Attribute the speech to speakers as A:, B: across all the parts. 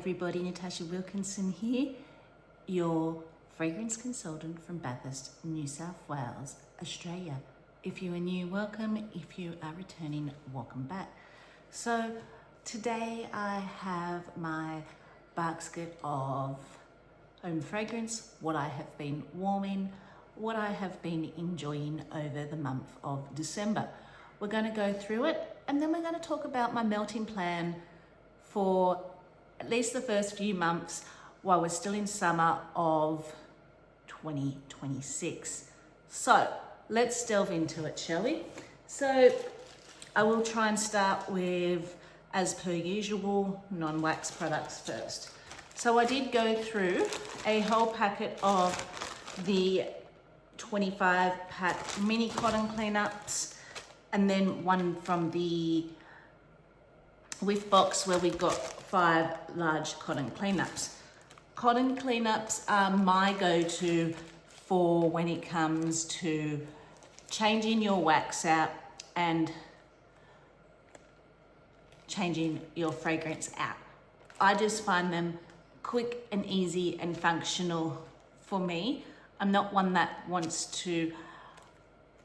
A: everybody, Natasha Wilkinson here, your fragrance consultant from Bathurst, New South Wales, Australia. If you are new, welcome. If you are returning, welcome back. So today I have my basket of home fragrance, what I have been warming, what I have been enjoying over the month of December. We're going to go through it and then we're going to talk about my melting plan for at least the first few months while we're still in summer of 2026. So let's delve into it, shall we? So I will try and start with, as per usual, non-wax products first. So I did go through a whole packet of the 25 pack mini cotton cleanups and then one from the whiff box where we got 5 large cotton cleanups. Cotton cleanups are my go-to for when it comes to changing your wax out and changing your fragrance out. I just find them quick and easy and functional for me. I'm not one that wants to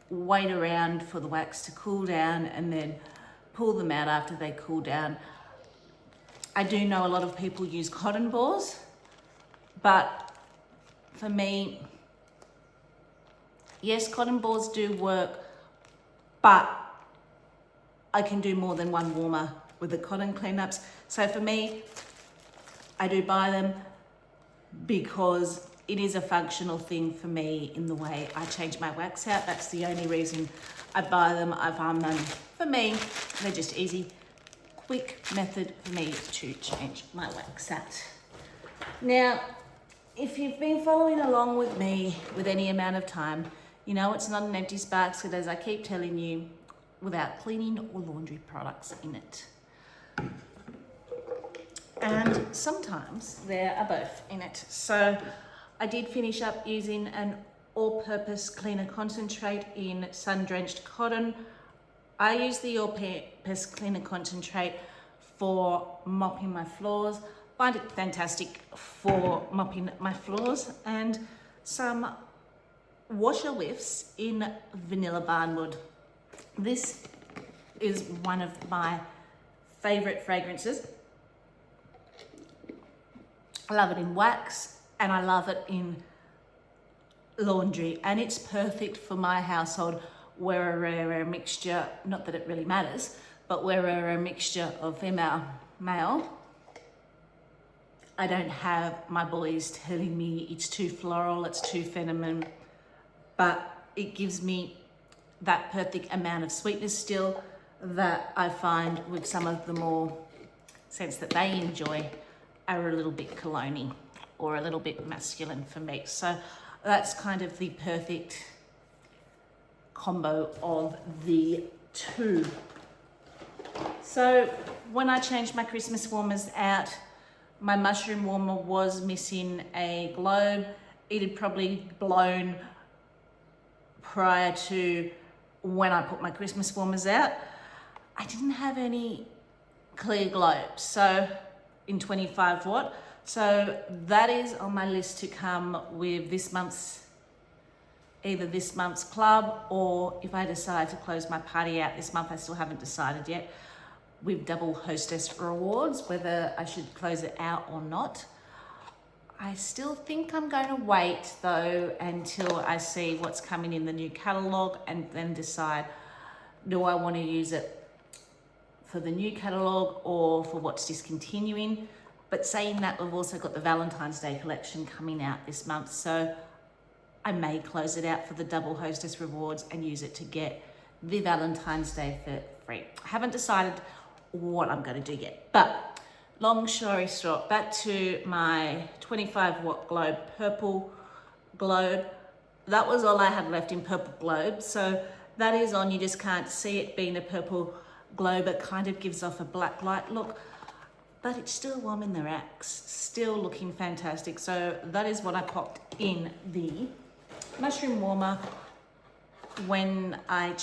A: wait around for the wax to cool down and then pull them out after they cool down. I do know a lot of people use cotton balls, but for me, yes, cotton balls do work, but I can do more than one warmer with the cotton cleanups. So for me, I do buy them because it is a functional thing for me in the way I change my wax out. That's the only reason I buy them. I find them, for me, they're just easy, quick method for me to change my wax out. Now, if you've been following along with me with any amount of time, you know it's not an empties basket, as I keep telling you, without cleaning or laundry products in it. And sometimes there are both in it. So I did finish up using an all-purpose cleaner concentrate in sun-drenched cotton. I use the all-purpose cleaner concentrate for mopping my floors. Find it fantastic for mopping my floors, and some washer whiffs in vanilla barnwood. This is one of my favorite fragrances. I love it in wax and I love it in laundry, and it's perfect for my household where we're a mixture, not that it really matters, but where we're a mixture of female, male. I don't have my boys telling me it's too floral, it's too feminine, but it gives me that perfect amount of sweetness still that I find with some of the more scents that they enjoy are a little bit cologne-y or a little bit masculine for me. So that's kind of the perfect combo of the two. So when I changed my Christmas warmers out, my mushroom warmer was missing a globe. It had probably blown prior to when I put my Christmas warmers out. I didn't have any clear globes, so in 25 watt. So that is on my list to come with this month's, either this month's club, or if I decide to close my party out this month, I still haven't decided yet, with double hostess rewards, whether I should close it out or not. I still think I'm going to wait though until I see what's coming in the new catalogue and then decide, do I want to use it for the new catalogue or for what's discontinuing. But saying that, we've also got the Valentine's Day collection coming out this month, so I may close it out for the double hostess rewards and use it to get the Valentine's Day for free. I haven't decided what I'm going to do yet, but long story short, back to my 25 watt globe, purple globe. That was all I had left in purple globe, so that is on. You just can't see it being a purple globe. It kind of gives off a black light look, but it's still warm in the racks, still looking fantastic. So that is what I popped in the mushroom warmer when I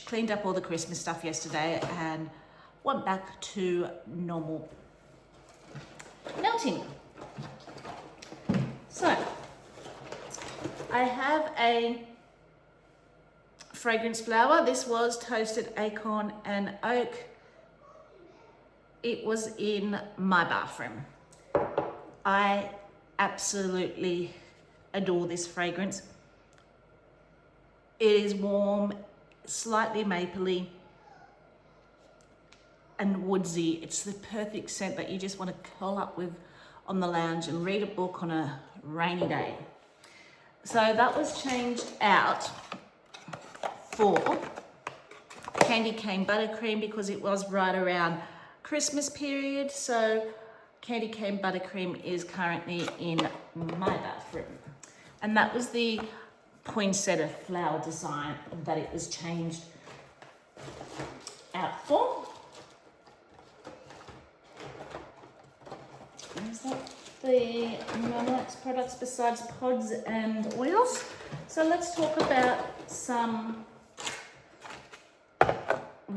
A: cleaned up all the Christmas stuff yesterday and went back to normal. melting. So I have a fragrance flower. This was toasted acorn and oak. It was in my bathroom. I absolutely adore this fragrance. It is warm, slightly mapley and woodsy. It's the perfect scent that you just want to curl up with on the lounge and read a book on a rainy day. So that was changed out for candy cane buttercream because it was right around Christmas period. So candy cane buttercream is currently in my bathroom. And that was the poinsettia flower design that it was changed out for. Is that the Marmelax products besides pods and oils? So let's talk about some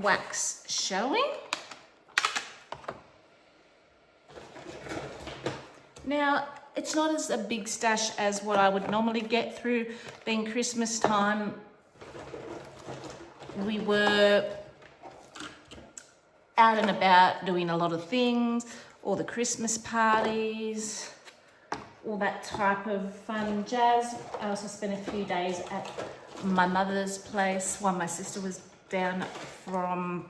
A: wax showing. Now, it's not as a big stash as what I would normally get through being Christmas time. We were out and about doing a lot of things, all the Christmas parties, all that type of fun jazz. I also spent a few days at my mother's place while my sister was down from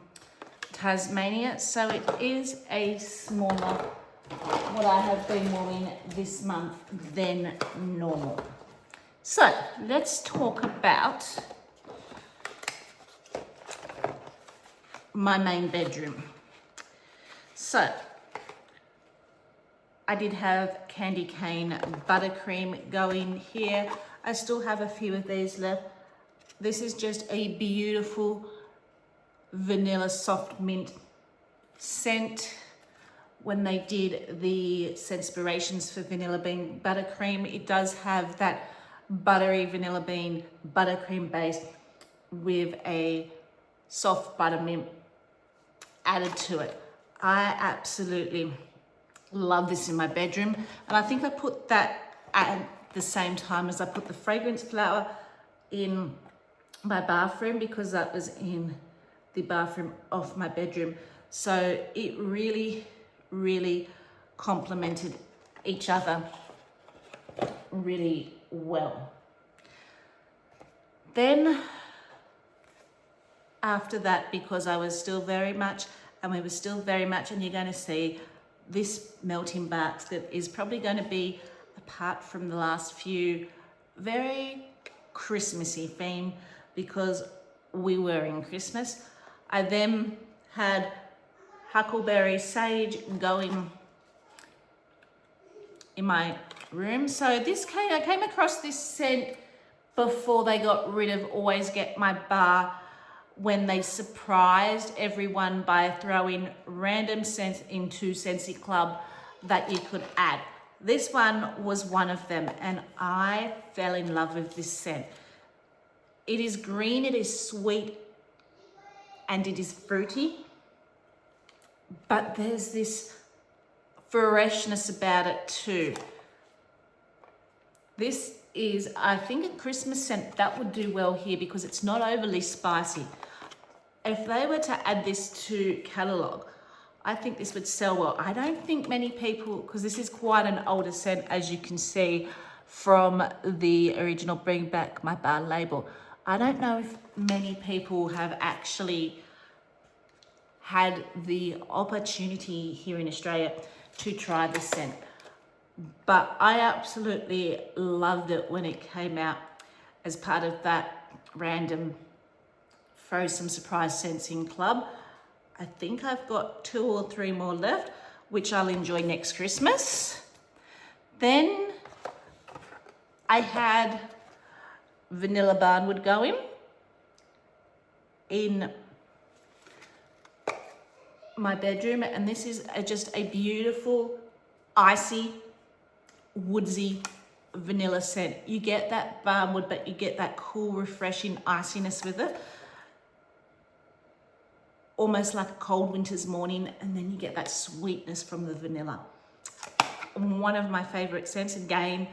A: Tasmania. So it is a smaller what I have been wearing this month than normal. So let's talk about my main bedroom. So I did have candy cane buttercream going here. I still have a few of these left. This is just a beautiful vanilla soft mint scent. When they did the Scenspirations for vanilla bean buttercream, it does have that buttery vanilla bean buttercream base with a soft buttermint added to it. I absolutely love this in my bedroom, and I think I put that at the same time as I put the fragrance flower in my bathroom because that was in the bathroom of my bedroom. So it really complemented each other really well. Then after that, because I was still very much, and we were still very much, and you're going to see this melting basket is probably going to be, apart from the last few, very Christmassy theme because we were in Christmas. I then had huckleberry sage going in my room. So I came across this scent before they got rid of Always Get My Bar, when they surprised everyone by throwing random scents into Scentsy Club that you could add. This one was one of them, and I fell in love with this scent. It is green, it is sweet, and it is fruity. But there's this freshness about it too. This is, I think, a Christmas scent that would do well here because it's not overly spicy. If they were to add this to catalogue, I think this would sell well. I don't think many people, because this is quite an older scent, as you can see from the original Bring Back My Bar label. I don't know if many people have actually had the opportunity here in Australia to try this scent. But I absolutely loved it when it came out as part of that random Throw Some Surprise Scents in Club. I think I've got 2 or 3 more left, which I'll enjoy next Christmas. Then I had vanilla barnwood going in my bedroom, and this is just a beautiful icy woodsy vanilla scent. You get that barnwood, but you get that cool refreshing iciness with it, almost like a cold winter's morning, and then you get that sweetness from the vanilla. one of my favorite scents. Again,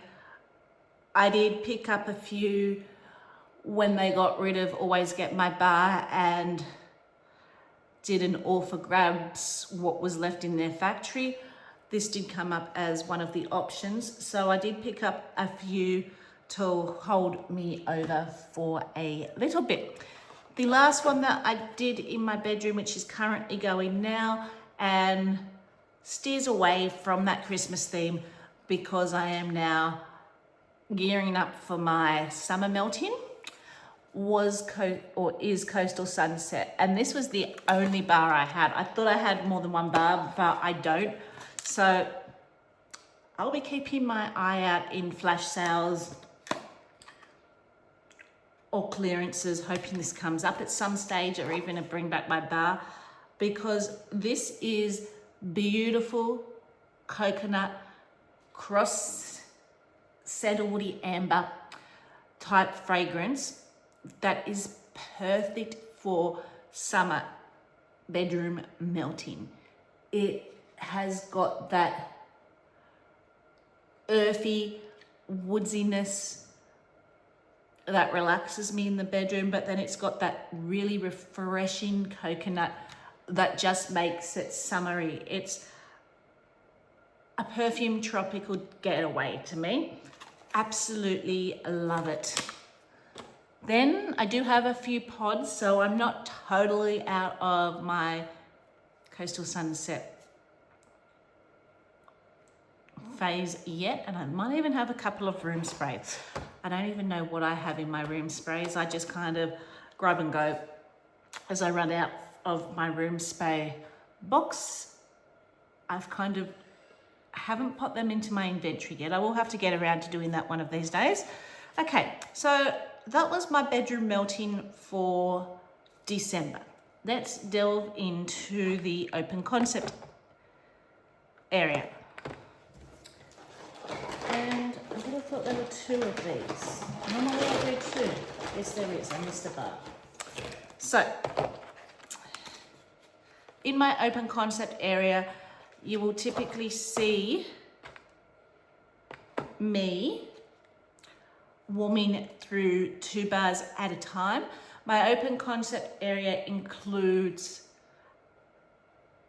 A: I did pick up a few when they got rid of Always Get My Bar and did an all for grabs what was left in their factory. This did come up as one of the options. So I did pick up a few to hold me over for a little bit. The last one that I did in my bedroom, which is currently going now and steers away from that Christmas theme because I am now gearing up for my summer melting, is Coastal Sunset. And this was the only bar I had. I thought I had more than one bar, but I don't. So I'll be keeping my eye out in flash sales or clearances, hoping this comes up at some stage, or even a bring back my bar, because this is beautiful coconut cross sandalwoody amber type fragrance that is perfect for summer bedroom melting. It has got that earthy woodsiness that relaxes me in the bedroom, but then it's got that really refreshing coconut that just makes it summery. It's a perfume tropical getaway to me. Absolutely love it. Then I do have a few pods, so I'm not totally out of my Coastal Sunset phase yet, and I might even have a couple of room sprays. I don't even know what I have in my room sprays. I just kind of grab and go as I run out of my room spray box. I've kind of haven't put them into my inventory yet. I will have to get around to doing that one of these days. Okay, so that was my bedroom melting for December. Let's delve into the open concept area. And I would have thought there were two of these. Normally I do two. Yes, there is. I missed a bar. So, in my open concept area, you will typically see me warming through 2 bars at a time. My open concept area includes,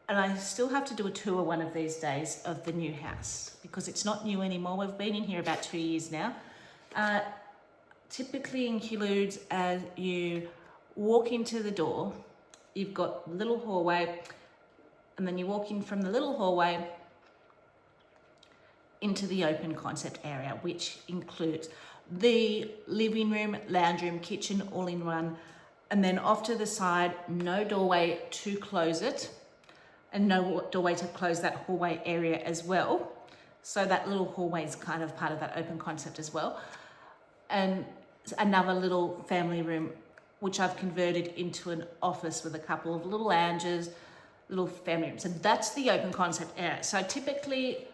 A: and I still have to do a tour one of these days of the new house because it's not new anymore. We've been in here about 2 years now. Typically includes, as you walk into the door, you've got a little hallway, and then you walk in from the little hallway into the open concept area, which includes the living room, lounge room, kitchen, all in one. And then off to the side, no doorway to close it, and no doorway to close that hallway area as well. So that little hallway is kind of part of that open concept as well. And another little family room, which I've converted into an office with a couple of little lounges, little family rooms. And that's the open concept area. So typically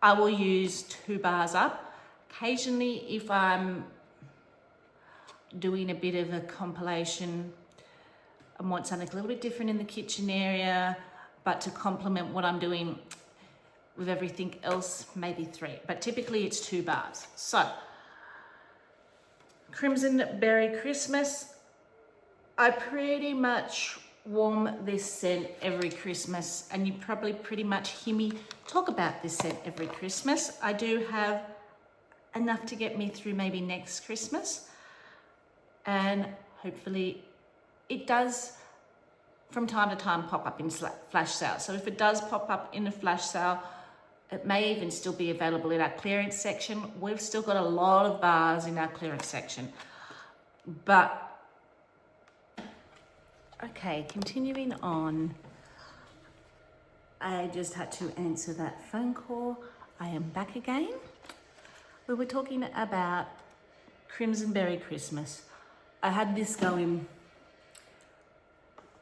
A: I will use 2 bars up. Occasionally, if I'm doing a bit of a compilation and want something a little bit different in the kitchen area, but to complement what I'm doing with everything else, maybe 3. But typically it's 2 bars. So, Crimson Berry Christmas. I pretty much warm this scent every Christmas, and you probably pretty much hear me talk about this scent every Christmas. I do have enough to get me through maybe next Christmas, and hopefully it does from time to time pop up in flash sale. So if it does pop up in a flash sale, it may even still be available in our clearance section. We've still got a lot of bars in our clearance section. But okay, continuing on, I just had to answer that phone call. I am back again. We were talking about Crimson Berry Christmas. I had this going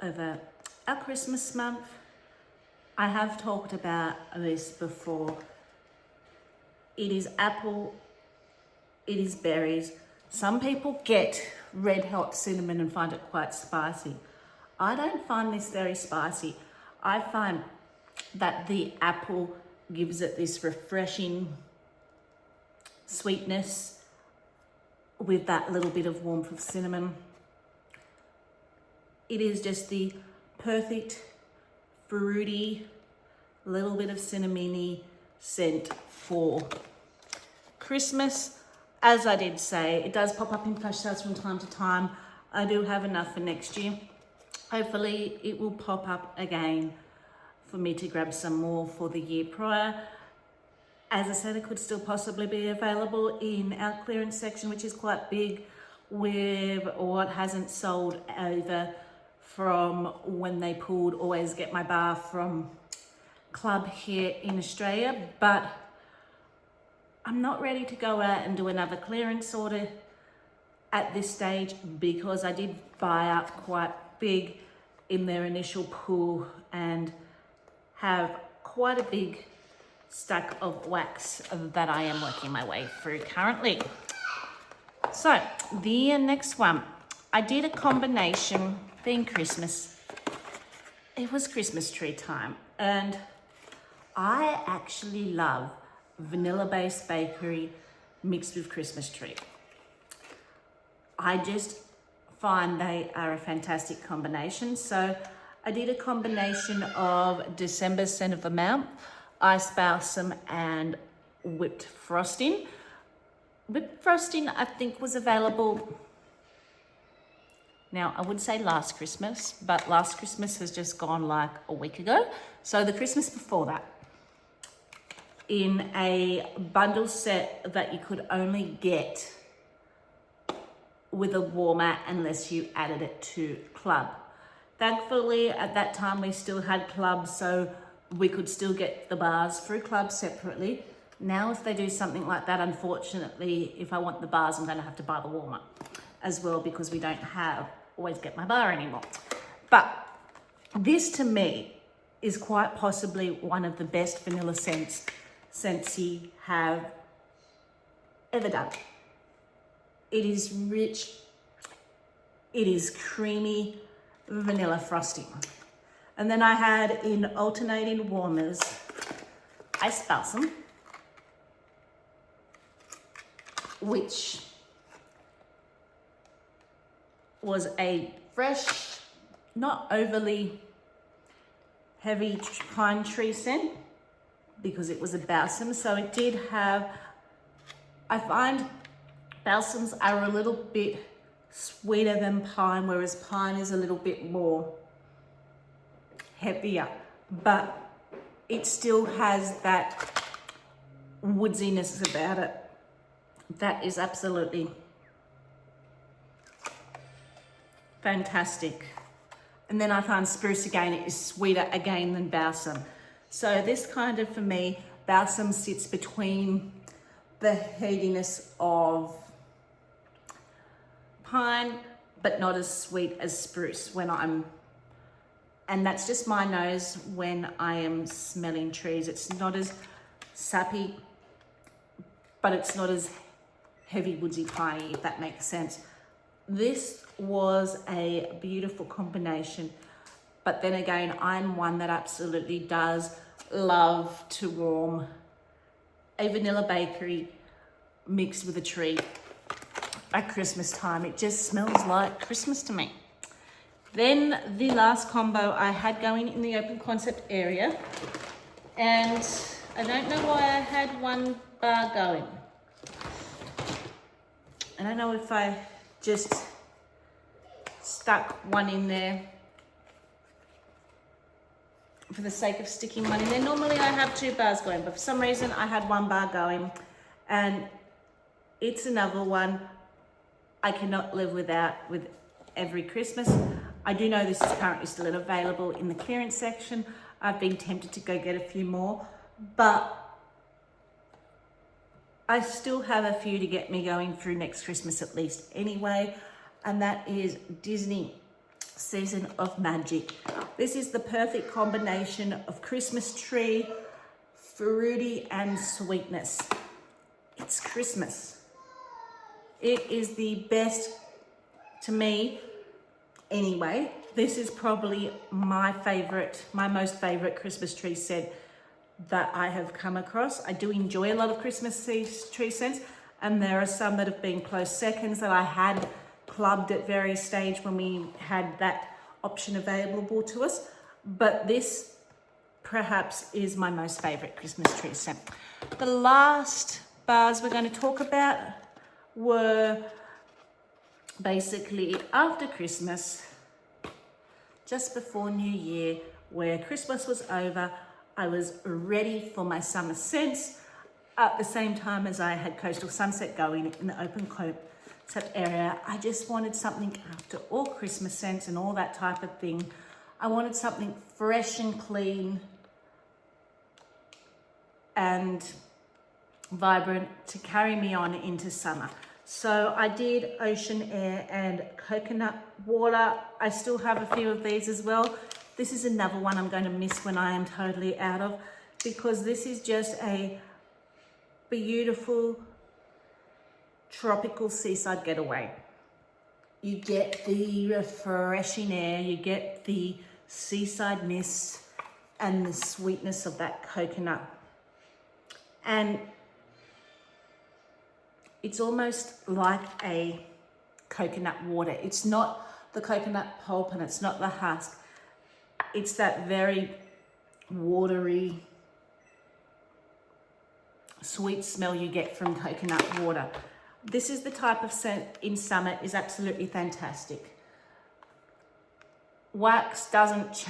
A: over our Christmas month. I have talked about this before. It is apple, it is berries. Some people get red hot cinnamon and find it quite spicy. I don't find this very spicy. I find that the apple gives it this refreshing sweetness with that little bit of warmth of cinnamon. It is just the perfect fruity, little bit of cinnamony scent for Christmas. As I did say, it does pop up in flash sales from time to time. I do have enough for next year. Hopefully it will pop up again for me to grab some more for the year prior. As I said, it could still possibly be available in our clearance section, which is quite big, with what hasn't sold over from when they pulled Always Get My Bar from Club here in Australia. But I'm not ready to go out and do another clearance order at this stage, because I did buy up quite big in their initial pull and have quite a big stack of wax that I am working my way through currently. So the next one, I did a combination, being Christmas. It was Christmas tree time, and I actually love vanilla-based bakery mixed with Christmas tree. I just find they are a fantastic combination. So I did a combination of December scent of the mouth, ice balsam, and whipped frosting. Whipped frosting, I think, was available, now I would say last Christmas, but last Christmas has just gone like a week ago. So the Christmas before that, in a bundle set that you could only get with a warmer unless you added it to Club. Thankfully, at that time, we still had Club, so we could still get the bars through Club separately. Now, if they do something like that, unfortunately, if I want the bars, I'm going to have to buy the warmer as well, because we don't have Always Get My Bar anymore. But this, to me, is quite possibly one of the best vanilla scents Scentsy have ever done. It is rich, it is creamy vanilla frosting. And then I had, in alternating warmers, ice balsam, which was a fresh, not overly heavy pine tree scent, because it was a balsam. So it did have, I find balsams are a little bit sweeter than pine, whereas pine is a little bit more heavier, but it still has that woodsiness about it that is absolutely fantastic. And then I find spruce, again, it is sweeter again than balsam. So this kind of, for me, balsam sits between the heatiness of pine, but not as sweet as spruce and that's just my nose when I am smelling trees. It's not as sappy, but it's not as heavy woodsy piney, if that makes sense. This was a beautiful combination, but then again, I'm one that absolutely does love to warm a vanilla bakery mixed with a tree at Christmas time. It just smells like Christmas to me. Then the last combo I had going in the open concept area, and I don't know why I had one bar going. I don't know if I just stuck one in there for the sake of sticking one in there. Normally I have 2 bars going, but for some reason I had 1 bar going, and it's another one I cannot live without with every Christmas. I do know this is currently still available in the clearance section. I've been tempted to go get a few more, but I still have a few to get me going through next Christmas at least anyway, and that is Disney Season of Magic. This is the perfect combination of Christmas tree, fruity, and sweetness. It's Christmas. It is the best, to me anyway. This is probably my most favorite Christmas tree scent that I have come across. I do enjoy a lot of Christmas tree scents, and there are some that have been close seconds that I had clubbed at various stage when we had that option available to us. But this perhaps is my most favorite Christmas tree scent. The last bars we're going to talk about were basically after Christmas, just before New Year, where Christmas was over. I was ready for my summer scents at the same time as I had Coastal Sunset going in the open concept area. I just wanted something after all Christmas scents and all that type of thing. I wanted something fresh and clean and vibrant to carry me on into summer. So I did Ocean Air and Coconut Water. I still have a few of these as well. This is another one I'm going to miss when I am totally out of, because this is just a beautiful tropical seaside getaway. You get the refreshing air, you get the seaside mist and the sweetness of that coconut. And it's almost like a coconut water. It's not the coconut pulp and it's not the husk. It's that very watery, sweet smell you get from coconut water. This is the type of scent in summer is absolutely fantastic. Wax doesn't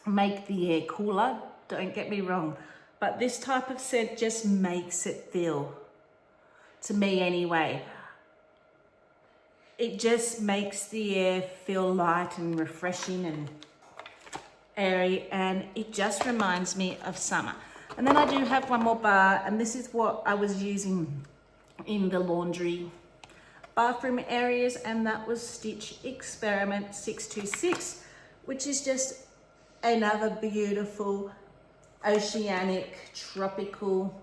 A: make the air cooler, don't get me wrong, but this type of scent just makes it feel, to me anyway, it just makes the air feel light and refreshing and airy, and it just reminds me of summer. And then I do have one more bar, and this is what I was using in the laundry bathroom areas, and that was Stitch Experiment 626, which is just another beautiful oceanic, tropical,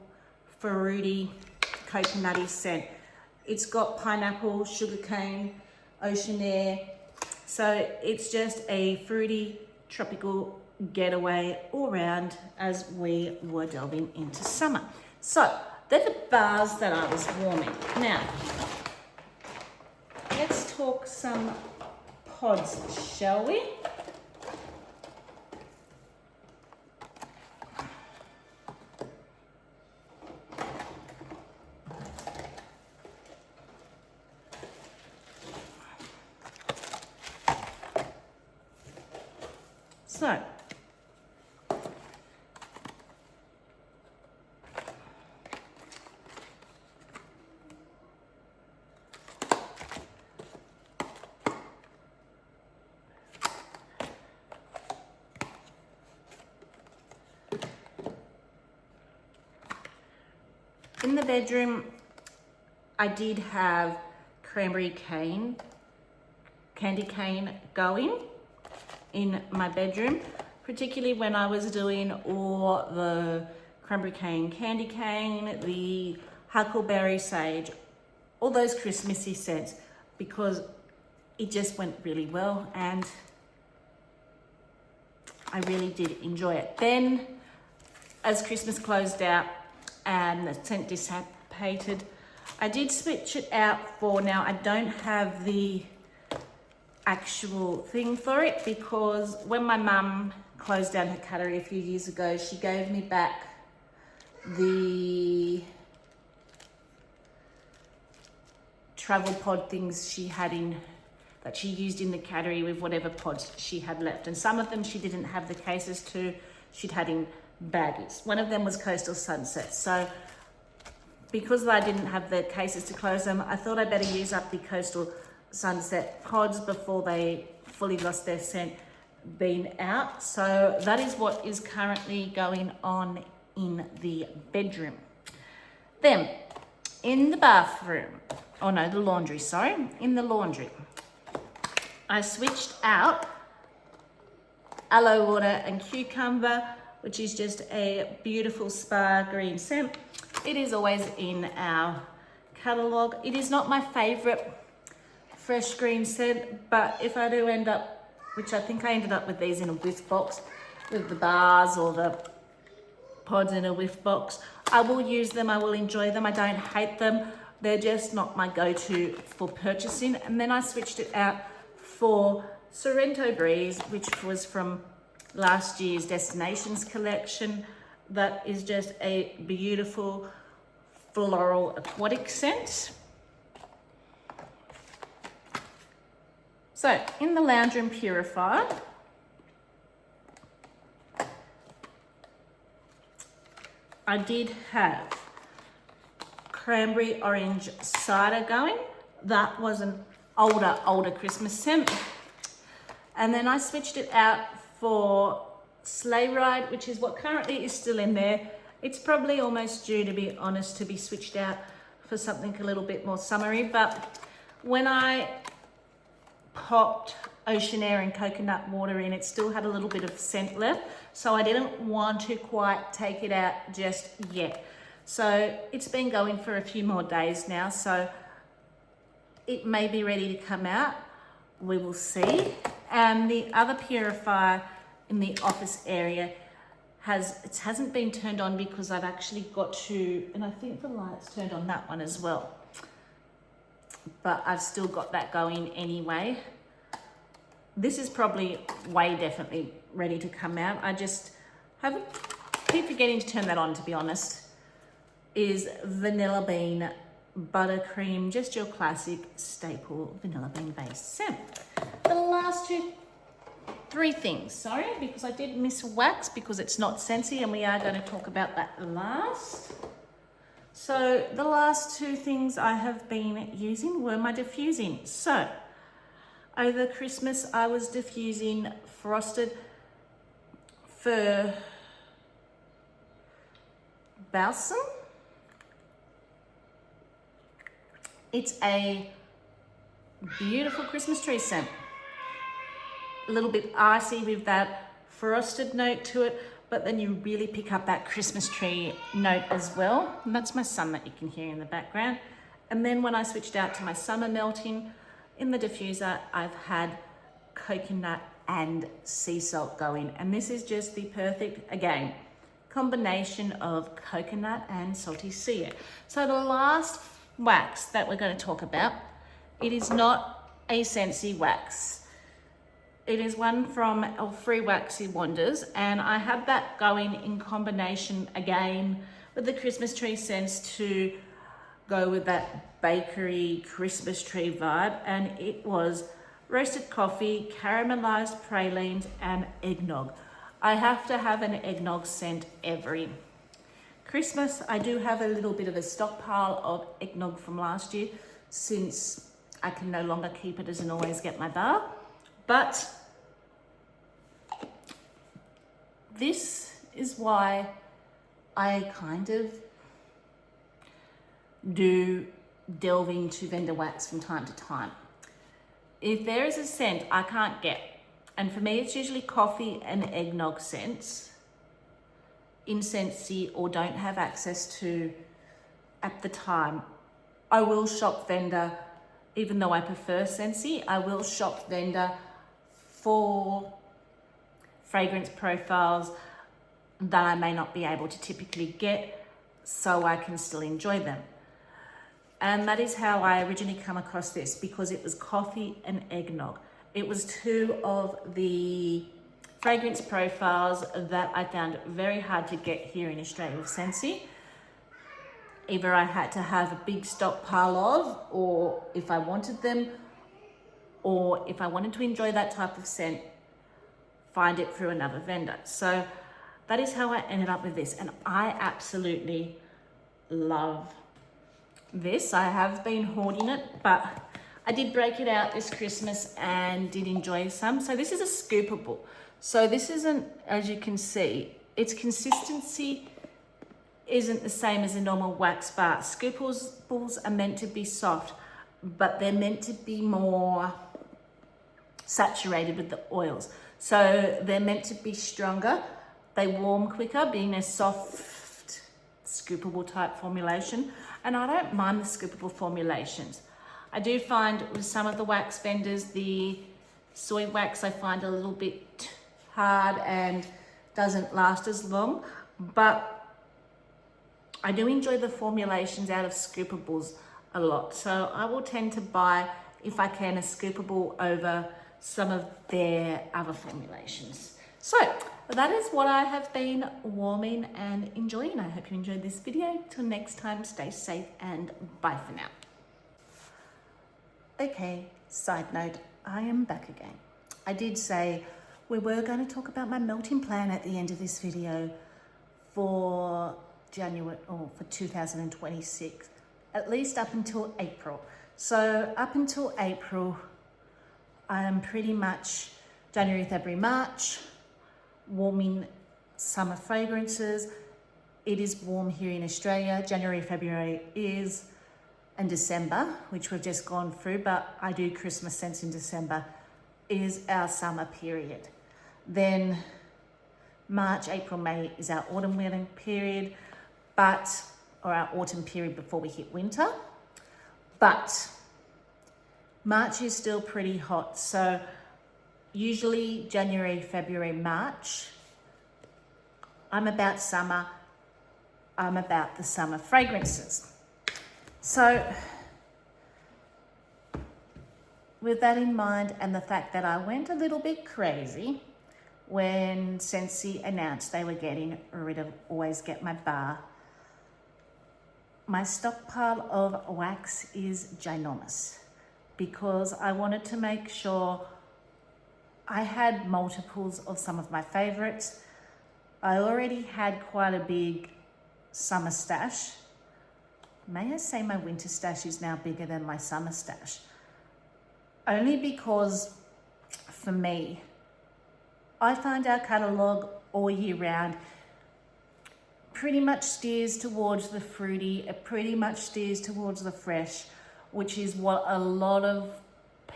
A: fruity, coconutty scent. It's got pineapple, sugarcane, ocean air. So it's just a fruity, tropical getaway all round as we were delving into summer. So they're the bars that I was warming. Now, let's talk some pods, shall we? So, in the bedroom, I did have cranberry cane, candy cane going in my bedroom, particularly when I was doing all the cranberry cane, candy cane, the huckleberry sage, all those Christmassy scents, because it just went really well and I really did enjoy it. Then as Christmas closed out and the scent dissipated, I did switch it out for, now I don't have the actual thing for it, because when my mum closed down her cattery a few years ago, she gave me back the travel pod things she had that she used in the cattery with whatever pods she had left. And some of them she didn't have the cases to, she'd had in baggies. One of them was Coastal Sunset. So because I didn't have the cases to close them, I thought I'd better use up the Coastal Sunset pods before they fully lost their scent being out. So that is what is currently going on in the bedroom. Then in the bathroom, oh no, the laundry, sorry. In the laundry, I switched out aloe water and cucumber, which is just a beautiful spa green scent. It is always in our catalogue. It is not my favorite fresh green scent, but if I do end up, which I think I ended up with these in a whiff box with the bars or the pods in a whiff box. I will use them, I will enjoy them, I don't hate them. They're just not my go-to for purchasing. And then I switched it out for Sorrento Breeze, which was from last year's Destinations collection. That is just a beautiful floral aquatic scent. So in the lounge room purifier, I did have cranberry orange cider going. That was an older Christmas scent. And then I switched it out for Sleigh Ride, which is what currently is still in there. It's probably almost due, to be honest, to be switched out for something a little bit more summery. But when I popped Ocean Air and coconut water in, it still had a little bit of scent left. So I didn't want to quite take it out just yet. So it's been going for a few more days now. So it may be ready to come out. We will see. And the other purifier in the office area hasn't been turned on because I've actually got to, and I think the light's turned on that one as well. But I've still got that going anyway. This is probably definitely ready to come out. I just keep forgetting to turn that on, to be honest. Is vanilla bean buttercream, just your classic staple vanilla bean based scent. The last three things, sorry, because I did miss wax because it's not scentsy, and we are going to talk about that last. So the last two things I have been using were my diffusing. So over Christmas, I was diffusing Frosted Fir Balsam. It's a beautiful Christmas tree scent. A little bit icy with that frosted note to it, but then you really pick up that Christmas tree note as well. And that's my son that you can hear in the background. And then when I switched out to my summer melting, in the diffuser, I've had coconut and sea salt going. And this is just the perfect, again, combination of coconut and salty sea air. So the last wax that we're going to talk about, it is not a Scentsy wax. It is one from Free Waxy Wonders, and I have that going in combination again with the Christmas tree scents to go with that bakery Christmas tree vibe. And it was roasted coffee, caramelized pralines, and eggnog. I have to have an eggnog scent every Christmas. I do have a little bit of a stockpile of eggnog from last year, since I can no longer keep it as an always get my bar. But this is why I kind of do delve into vendor wax from time to time. If there is a scent I can't get, and for me it's usually coffee and eggnog scents, in Scentsy or don't have access to at the time, I will shop vendor. Even though I prefer Scentsy, I will shop vendor for fragrance profiles that I may not be able to typically get, so I can still enjoy them. And that is how I originally come across this, because it was coffee and eggnog. It was two of the fragrance profiles that I found very hard to get here in Australia with Scentsy. Either I had to have a big stockpile of, or if I wanted them, or if I wanted to enjoy that type of scent, find it through another vendor. So that is how I ended up with this. And I absolutely love this. I have been hoarding it, but I did break it out this Christmas and did enjoy some. So this is a scoopable. So this isn't, as you can see, its consistency isn't the same as a normal wax bar. Scoopables are meant to be soft, but they're meant to be more saturated with the oils. So they're meant to be stronger. They warm quicker, being a soft scoopable type formulation. And I don't mind the scoopable formulations. I do find with some of the wax vendors, the soy wax I find a little bit hard and doesn't last as long. But I do enjoy the formulations out of scoopables a lot. So I will tend to buy, if I can, a scoopable over some of their other formulations. So that is what I have been warming and enjoying. I hope you enjoyed this video. Till next time, stay safe and bye for now. Okay, side note, I am back again. I did say we were going to talk about my melting plan at the end of this video for January or for 2026, at least up until April. So up until April, I am pretty much January, February, March, warming summer fragrances. It is warm here in Australia. January, February is, and December, which we've just gone through, but I do Christmas scents in December, is our summer period. Then March, April, May is our autumn wearing period, or our autumn period before we hit winter. But March is still pretty hot. So usually January, February, March, I'm about summer. I'm about the summer fragrances. So with that in mind, and the fact that I went a little bit crazy when Scentsy announced they were getting rid of Always Get My Bar, my stockpile of wax is ginormous because I wanted to make sure I had multiples of some of my favorites. I already had quite a big summer stash. May I say my winter stash is now bigger than my summer stash? Only because, for me, I find our catalogue all year round pretty much steers towards the fruity, it pretty much steers towards the fresh, which is what a lot of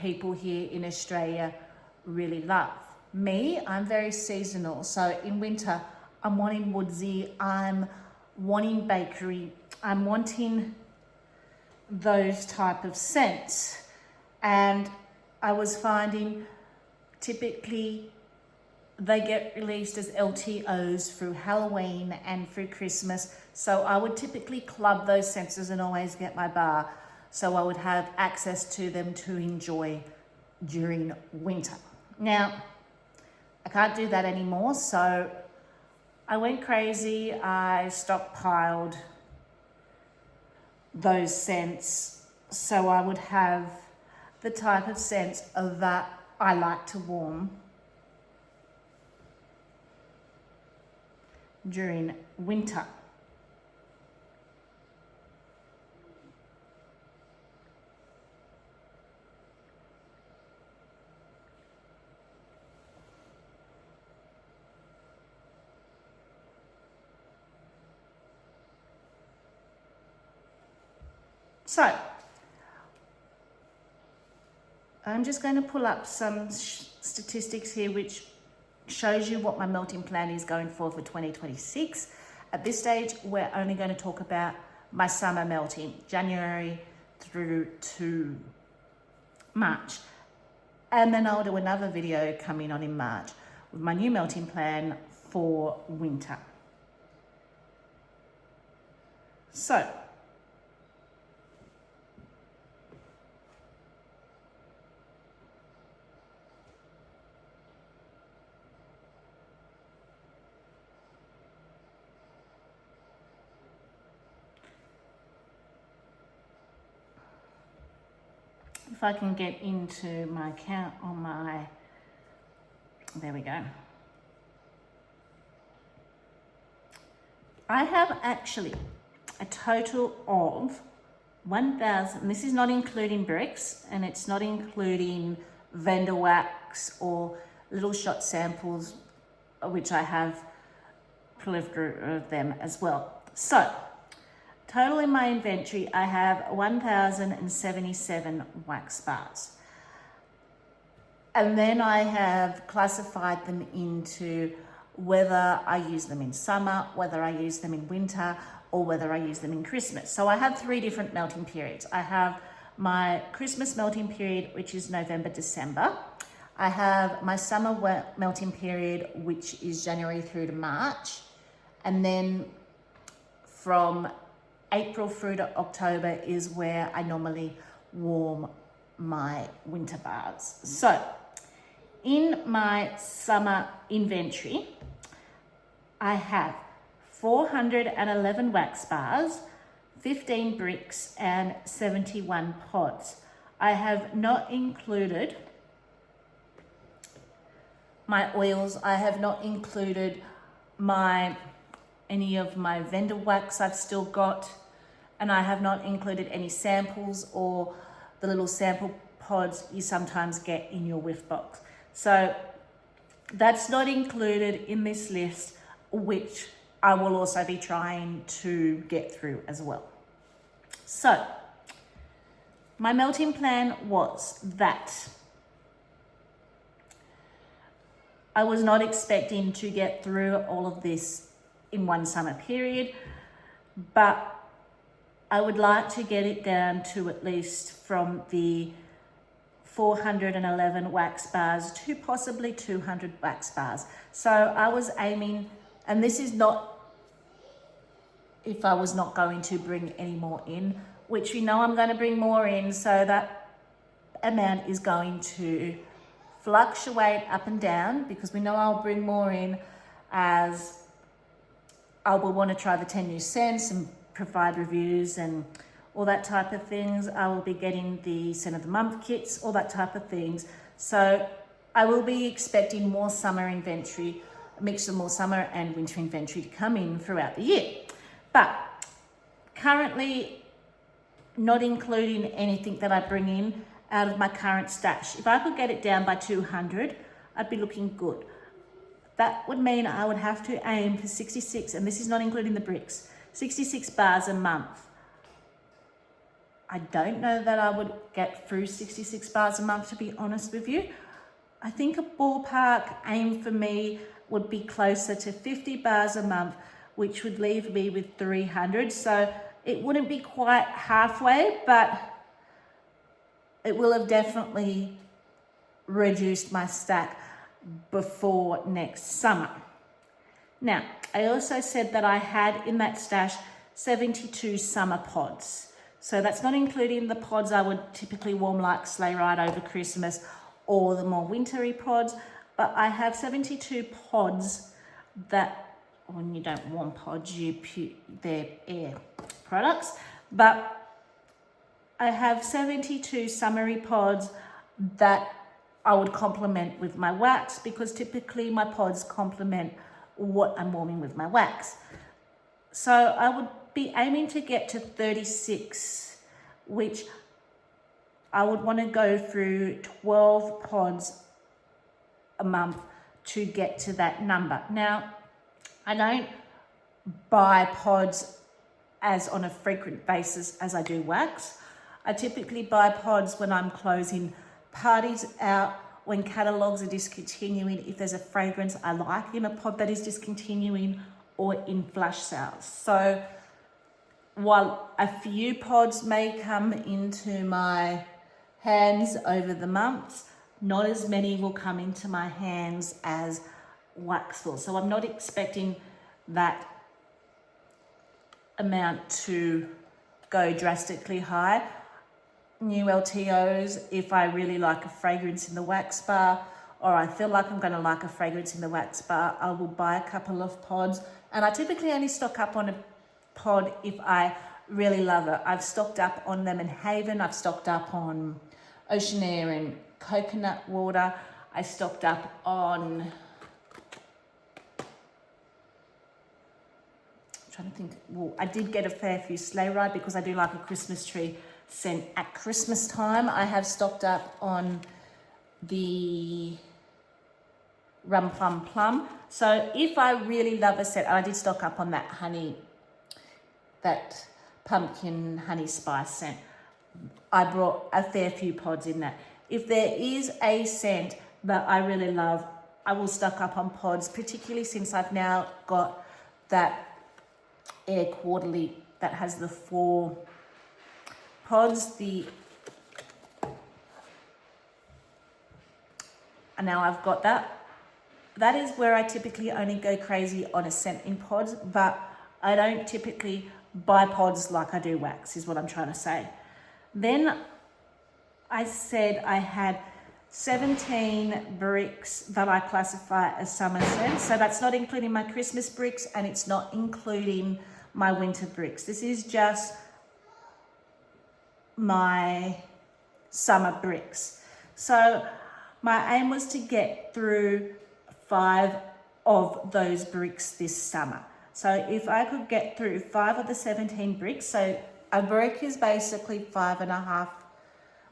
A: people here in Australia really love. Me, I'm very seasonal. So in winter, I'm wanting woodsy, I'm wanting bakery, I'm wanting those type of scents. And I was finding typically they get released as LTOs through Halloween and through Christmas. So I would typically club those scents and Always Get My Bar. So I would have access to them to enjoy during winter. Now, I can't do that anymore. So I went crazy. I stockpiled those scents. So I would have the type of scents that I like to warm during winter. So I'm just going to pull up some statistics here which shows you what my melting plan is going for 2026. At this stage, we're only going to talk about my summer melting, January through to March. And then I'll do another video coming on in March with my new melting plan for winter. So, if I can get into my count on my, there we go. I have actually a total of 1,000, this is not including bricks and it's not including vendor wax or little shot samples, which I have plethora of them as well. So, total in my inventory, I have 1,077 wax bars. And then I have classified them into whether I use them in summer, whether I use them in winter, or whether I use them in Christmas. So I have 3 different melting periods. I have my Christmas melting period, which is November, December. I have my summer melting period, which is January through to March. And then from April through to October is where I normally warm my winter bars. So in my summer inventory, I have 411 wax bars, 15 bricks, and 71 pods. I have not included my oils. I have not included any of my vendor wax I've still got, and I have not included any samples or the little sample pods you sometimes get in your whiff box. So that's not included in this list, which I will also be trying to get through as well. So my melting plan was that I was not expecting to get through all of this in one summer period, but I would like to get it down to at least from the 411 wax bars to possibly 200 wax bars. So I was aiming, and this is not if I was not going to bring any more in, which we know I'm going to bring more in, so that amount is going to fluctuate up and down, because we know I'll bring more in as I will want to try the 10 new scents and provide reviews and all that type of things. I will be getting the scent of the month kits, all that type of things. So I will be expecting more summer inventory, a mix of more summer and winter inventory to come in throughout the year. But currently not including anything that I bring in out of my current stash. If I could get it down by 200, I'd be looking good. That would mean I would have to aim for 66, and this is not including the bricks, 66 bars a month. I don't know that I would get through 66 bars a month, to be honest with you. I think a ballpark aim for me would be closer to 50 bars a month, which would leave me with 300. So it wouldn't be quite halfway, but it will have definitely reduced my stack before next summer. Now, I also said that I had in that stash 72 summer pods. So that's not including the pods I would typically warm like Sleigh Ride over Christmas or the more wintry pods, but I have 72 pods that, when you don't warm pods, they're air products, but I have 72 summery pods that I would complement with my wax, because typically my pods complement what I'm warming with my wax. So I would be aiming to get to 36, which I would want to go through 12 pods a month to get to that number. Now, I don't buy pods as on a frequent basis as I do wax. I typically buy pods when I'm closing parties out, when catalogs are discontinuing, if there's a fragrance I like in a pod that is discontinuing, or in flash sales. So while a few pods may come into my hands over the months, not as many will come into my hands as wax will. So I'm not expecting that amount to go drastically high. New LTOs, if I really like a fragrance in the wax bar, or I feel like I'm going to like a fragrance in the wax bar, I will buy a couple of pods. And I typically only stock up on a pod if I really love it. I've stocked up on Lemon Haven, I've stocked up on Ocean Air and Coconut Water, I stocked up on, I'm trying to think, well, I did get a fair few Sleigh Ride because I do like a Christmas tree scent at Christmas time. I have stocked up on the Rum Plum Plum. So if I really love a scent, and I did stock up on that honey, that pumpkin honey spice scent, I brought a fair few pods in that. If there is a scent that I really love, I will stock up on pods, particularly since I've now got that Air Quarterly that has the 4 pods. And now I've got that. That is where I typically only go crazy on a scent in pods, but I don't typically buy pods like I do wax, is what I'm trying to say. Then I said I had 17 bricks that I classify as summer scents. So that's not including my Christmas bricks, and it's not including my winter bricks. This is just my summer bricks. So my aim was to get through 5 of those bricks this summer. So if I could get through 5 of the 17 bricks, so a brick is basically 5.5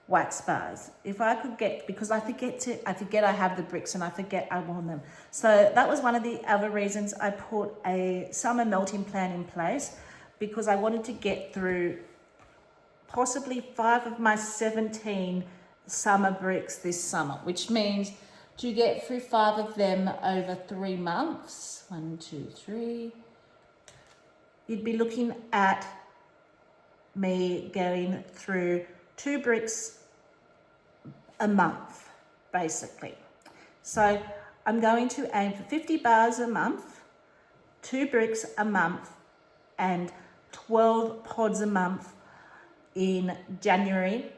A: wax bars. If I could get, because I forget I have the bricks and I forget I want them. So that was one of the other reasons I put a summer melting plan in place, because I wanted to get through possibly 5 of my 17 summer bricks this summer, which means to get through 5 of them over 3 months, 1, 2, 3, you'd be looking at me going through 2 bricks a month, basically. So I'm going to aim for 50 bars a month, 2 bricks a month, and 12 pods a month in January,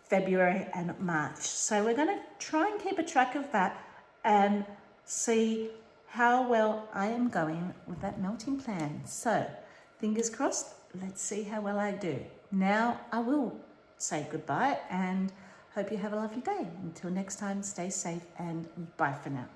A: February, and March. So we're going to try and keep a track of that and see how well I am going with that melting plan. So fingers crossed, let's see how well I do. Now I will say goodbye and hope you have a lovely day. Until next time, stay safe and bye for now.